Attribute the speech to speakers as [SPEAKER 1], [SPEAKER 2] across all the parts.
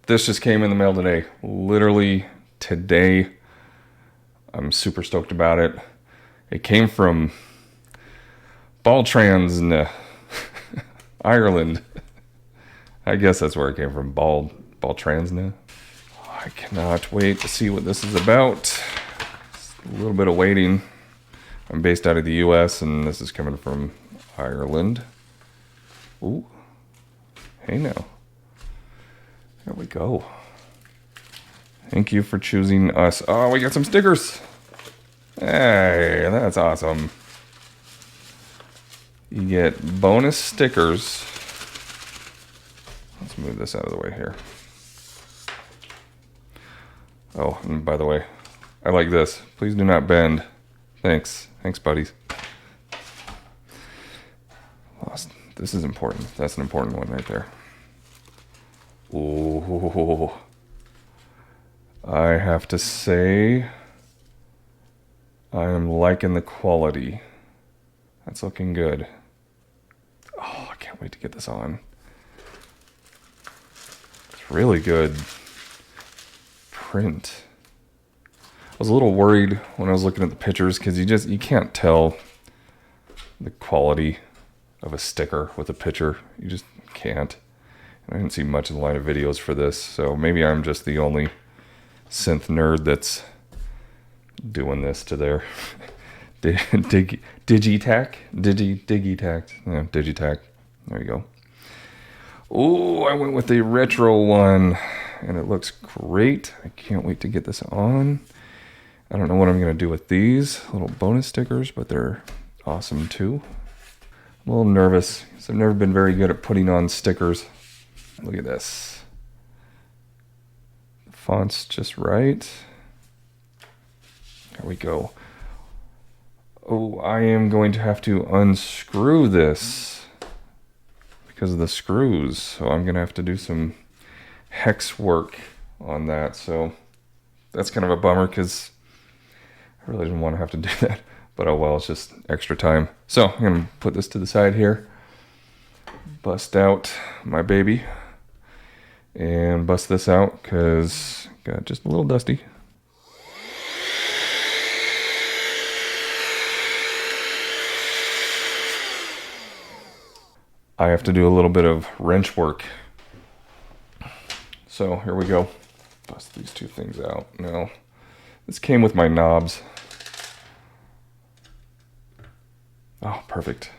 [SPEAKER 1] This just came in the mail today. Literally today. I'm super stoked about it. It came from Baltrans in Ireland. I guess that's where it came from. Baltrans. I cannot wait to see what this is about. It's a little bit of waiting. I'm based out of the US and this is coming from Ireland. Ooh. Hey now. There we go. Thank you for choosing us. Oh, we got some stickers. Hey, that's awesome. You get bonus stickers. Let's move this out of the way here. Oh, and by the way, I like this. Please do not bend. Thanks. Thanks, buddies. Lost. This is important. That's an important one right there. Ooh. I have to say, I am liking the quality. That's looking good. Oh, I can't wait to get this on. It's really good print. I was a little worried when I was looking at the pictures because you can't tell the quality of a sticker with a picture. You just can't. And I didn't see much in the line of videos for this, so maybe I'm just the only synth nerd that's doing this to their Digitakt? Digitakt. Yeah, Digitakt. There you go. Oh, I went with the retro one, and it looks great. I can't wait to get this on. I don't know what I'm going to do with these little bonus stickers, but they're awesome too. I'm a little nervous because I've never been very good at putting on stickers. Look at this. The font's just right. There we go. Oh, I am going to have to unscrew this because of the screws. So I'm going to have to do some hex work on that. So that's kind of a bummer because I really didn't want to have to do that. But oh well, it's just extra time. So I'm going to put this to the side here. Bust out my baby. And bust this out because it got just a little dusty. I have to do a little bit of wrench work. So here we go. Bust these two things out. Now, this came with my knobs. Oh, perfect.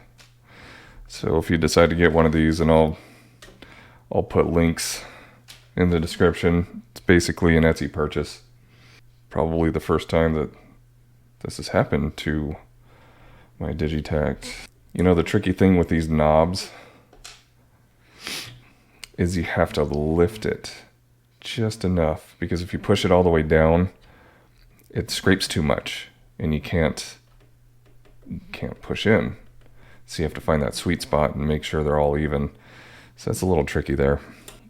[SPEAKER 1] So if you decide to get one of these, and I'll put links in the description. It's basically an Etsy purchase. Probably the first time that this has happened to my Digitakt. You know, the tricky thing with these knobs is you have to lift it just enough, because if you push it all the way down, it scrapes too much and you can't push in. So you have to find that sweet spot and make sure they're all even. So that's a little tricky there.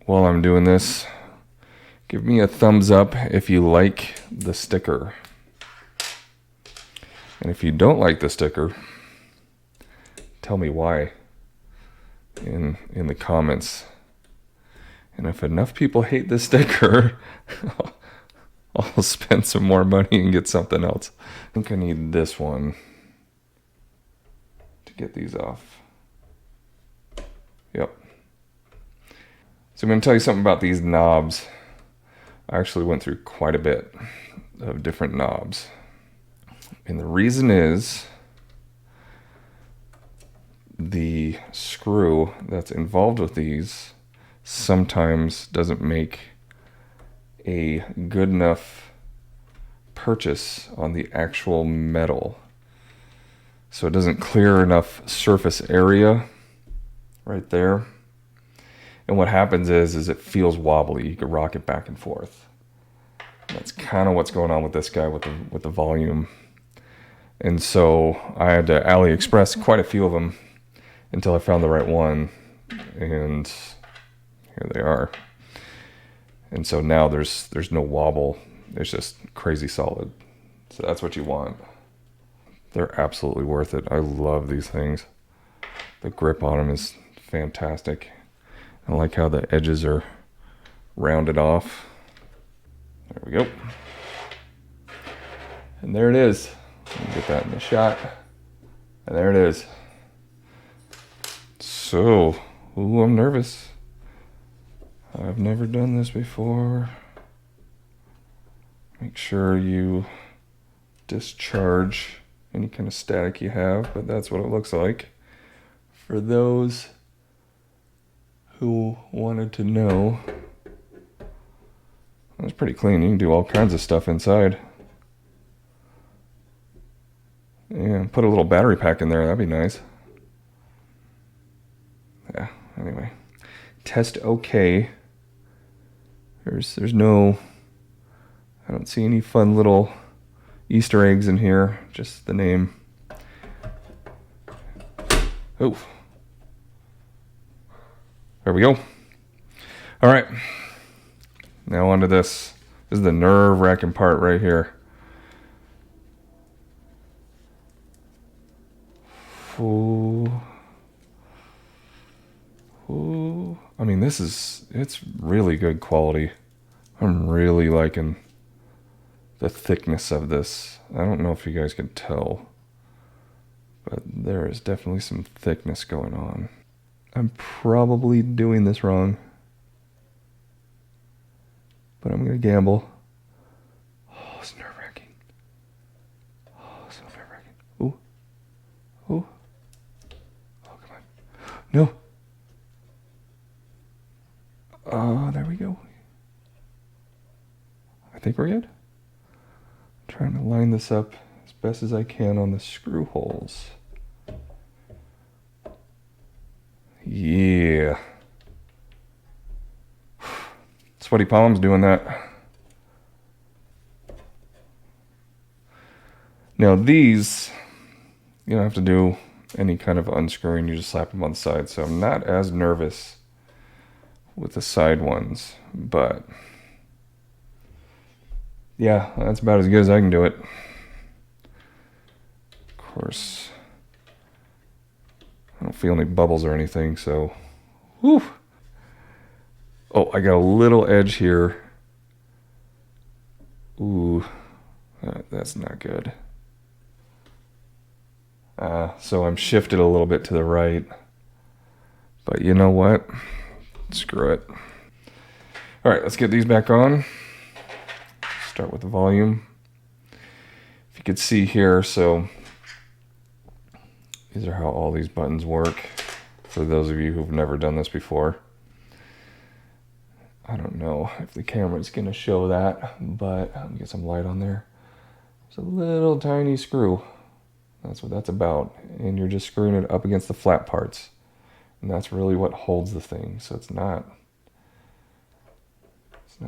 [SPEAKER 1] While I'm doing this, give me a thumbs up if you like the sticker. And if you don't like the sticker, tell me why in the comments. And if enough people hate this sticker, I'll spend some more money and get something else. I think I need this one to get these off. Yep. So I'm going to tell you something about these knobs. I actually went through quite a bit of different knobs. And the reason is the screw that's involved with these sometimes doesn't make a good enough purchase on the actual metal. So it doesn't clear enough surface area right there. And what happens is it feels wobbly. You can rock it back and forth. That's kind of what's going on with this guy with the volume. And so I had to AliExpress quite a few of them until I found the right one. And here they are. And so now there's no wobble. It's just crazy solid. So that's what you want. They're absolutely worth it. I love these things. The grip on them is fantastic. I like how the edges are round it off. There we go. And there it is. Let me get that in the shot. And there it is. So, ooh, I'm nervous. I've never done this before. Make sure you discharge any kind of static you have, but that's what it looks like. For those who wanted to know, it's pretty clean. You can do all kinds of stuff inside. Yeah, put a little battery pack in there. That'd be nice. Yeah, anyway. Test okay. There's no... I don't see any fun little Easter eggs in here. Just the name. Oh. There we go. All right. Now onto this. This is the nerve-wracking part right here. Ooh. Ooh. I mean, it's really good quality. I'm really liking the thickness of this. I don't know if you guys can tell, but there is definitely some thickness going on. I'm probably doing this wrong, but I'm gonna gamble. Oh, it's nerve-wracking. Oh, so nerve-wracking. Ooh. Ooh. Oh, come on. No. There we go. I think we're good. I'm trying to line this up as best as I can on the screw holes. Yeah. Sweaty palms doing that. Now these, you don't have to do any kind of unscrewing. You just slap them on the side. So I'm not as nervous with the side ones, but yeah, that's about as good as I can do it. Of course, I don't feel any bubbles or anything, so whew. Oh, I got a little edge here. Ooh, that's not good. So I'm shifted a little bit to the right, but you know what? Screw it. All right, let's get these back on. Start with the volume. If you could see here, so these are how all these buttons work. For those of you who've never done this before. I don't know if the camera's gonna show that, but let me get some light on there. There's a little tiny screw. That's what that's about. And you're just screwing it up against the flat parts. And that's really what holds the thing. So it's not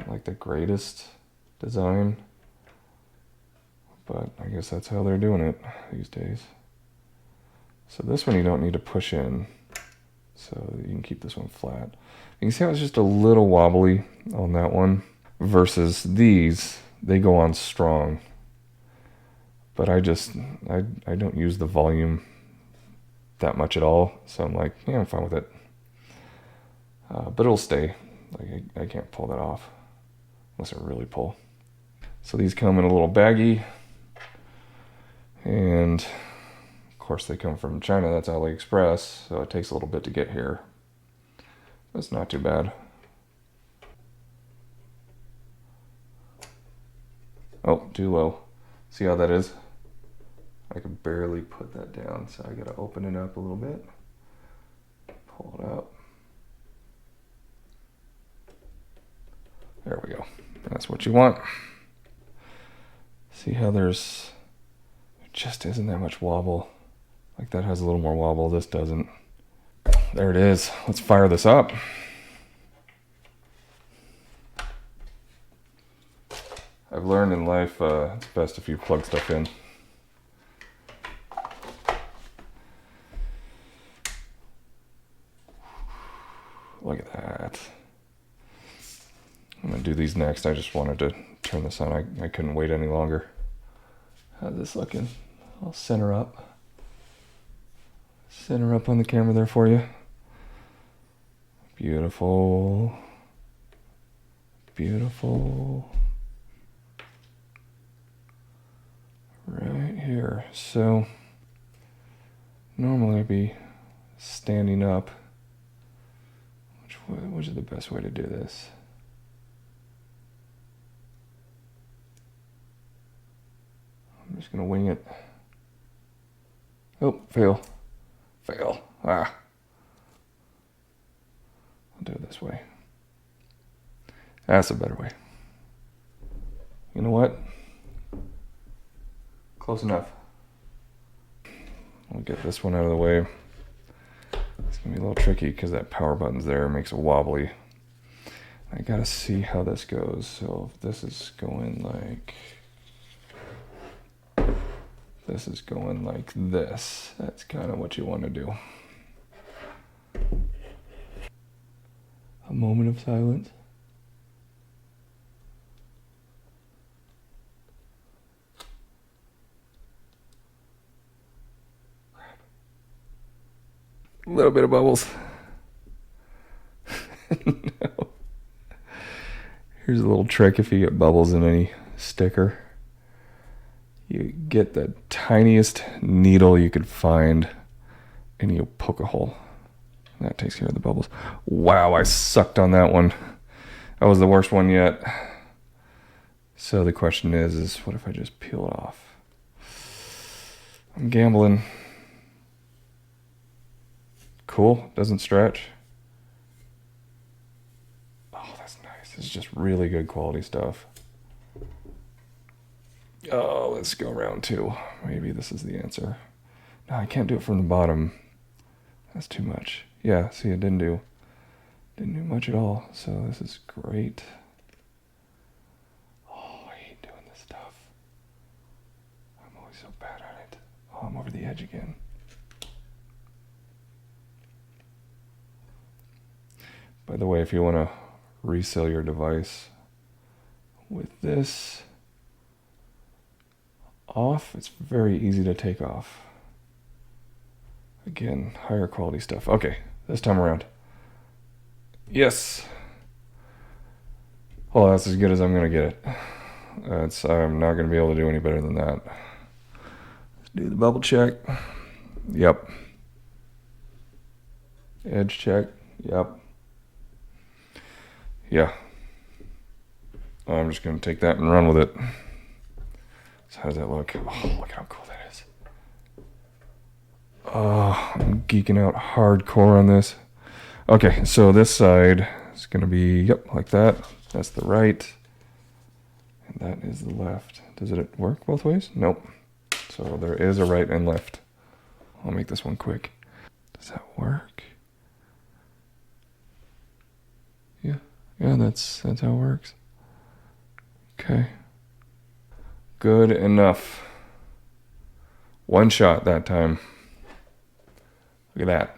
[SPEAKER 1] like the greatest design, but I guess that's how they're doing it these days. So this one you don't need to push in, so you can keep this one flat. You can see how it's just a little wobbly on that one versus these, they go on strong. But I don't use the volume that much at all, so I'm like, yeah, I'm fine with it. But it'll stay. Like I can't pull that off unless I really pull. So these come in a little baggie, and of course they come from China. That's AliExpress, so it takes a little bit to get here. That's not too bad. Oh, too low. See how that is? I can barely put that down, so I gotta open it up a little bit. Pull it up. There we go. That's what you want. See how there just isn't that much wobble. Like that has a little more wobble, this doesn't. There it is. Let's fire this up. I've learned in life it's best if you plug stuff in. Look at that. I'm gonna do these next. I just wanted to turn this on. I couldn't wait any longer. How's this looking? I'll center up. Center up on the camera there for you. Beautiful. beautiful. Right here. So normally I'd be standing up. Which is the best way to do this? I'm just gonna wing it. Oh, fail. Fail. Ah. I'll do it this way. That's a better way. You know what? Close enough. I'll get this one out of the way. It's gonna be a little tricky because that power button's there, it makes it wobbly. I gotta see how this goes. So if this is going like this, that's kind of what you want to do. A moment of silence. A little bit of bubbles. No. Here's a little trick if you get bubbles in any sticker. You get the tiniest needle you could find and you poke a hole. That takes care of the bubbles. Wow, I sucked on that one. That was the worst one yet. So the question is what if I just peel it off? I'm gambling. Cool, doesn't stretch. Oh, that's nice. It's just really good quality stuff. Oh, let's go round 2. Maybe this is the answer. No, I can't do it from the bottom. That's too much. Yeah, see, it didn't do much at all. So this is great. Oh, I hate doing this stuff. I'm always so bad at it. Oh, I'm over the edge again. By the way, if you want to resell your device with this off, it's very easy to take off. Again, higher quality stuff. Okay, this time around. Yes. Well, that's as good as I'm going to get it. I'm not going to be able to do any better than that. Let's do the bubble check. Yep. Edge check. Yep. Yeah. I'm just going to take that and run with it. So how does that look? Oh, look how cool that is. Oh, I'm geeking out hardcore on this. Okay, so this side is going to be, yep, like that. That's the right. And that is the left. Does it work both ways? Nope. So there is a right and left. I'll make this one quick. Does that work? Yeah, that's how it works. Okay. Good enough. One shot that time. Look at that.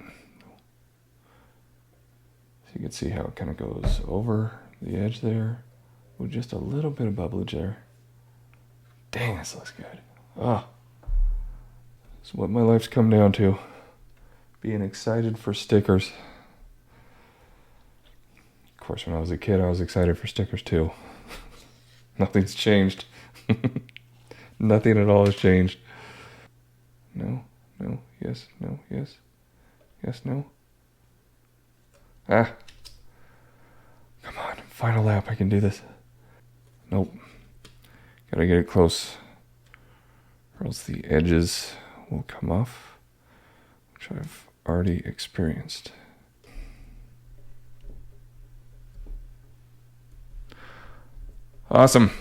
[SPEAKER 1] So you can see how it kind of goes over the edge there with just a little bit of bubblage there. Dang, this looks good. Ah. That's what my life's come down to. Being excited for stickers. Of course, when I was a kid, I was excited for stickers too. Nothing's changed. Nothing at all has changed. No, no, yes, no, yes. Yes, no. Ah. Come on, final lap, I can do this. Nope. Gotta get it close, or else the edges will come off, which I've already experienced. Awesome.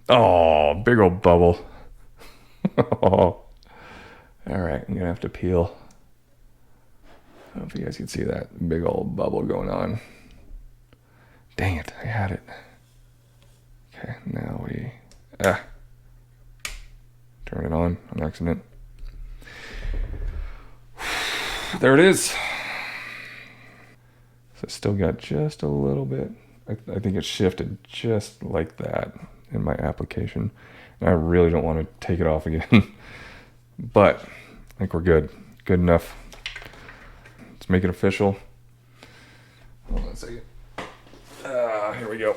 [SPEAKER 1] Oh, big old bubble. Oh. All right, I'm gonna have to peel. I don't know if you guys can see that big old bubble going on. Dang it, I had it. Okay, now we turn it on accident. There it is. So it's still got just a little bit. I think it shifted just like that in my application. And I really don't want to take it off again. But I think we're good. Good enough. Let's make it official. Hold on a second. Here we go.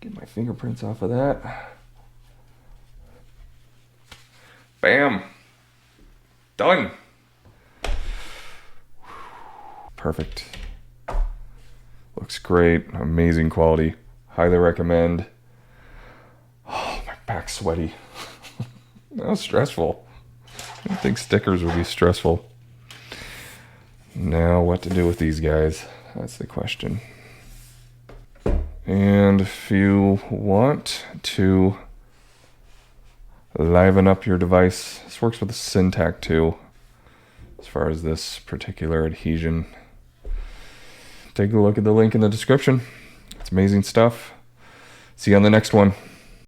[SPEAKER 1] Get my fingerprints off of that. Bam. Done. Perfect. Looks great. Amazing quality. Highly recommend. Oh, my back's sweaty. That was stressful. I didn't think stickers would be stressful. Now what to do with these guys? That's the question. And if you want to liven up your device, this works with the Digitakt too, as far as this particular adhesion. Take a look at the link in the description. It's amazing stuff. See you on the next one.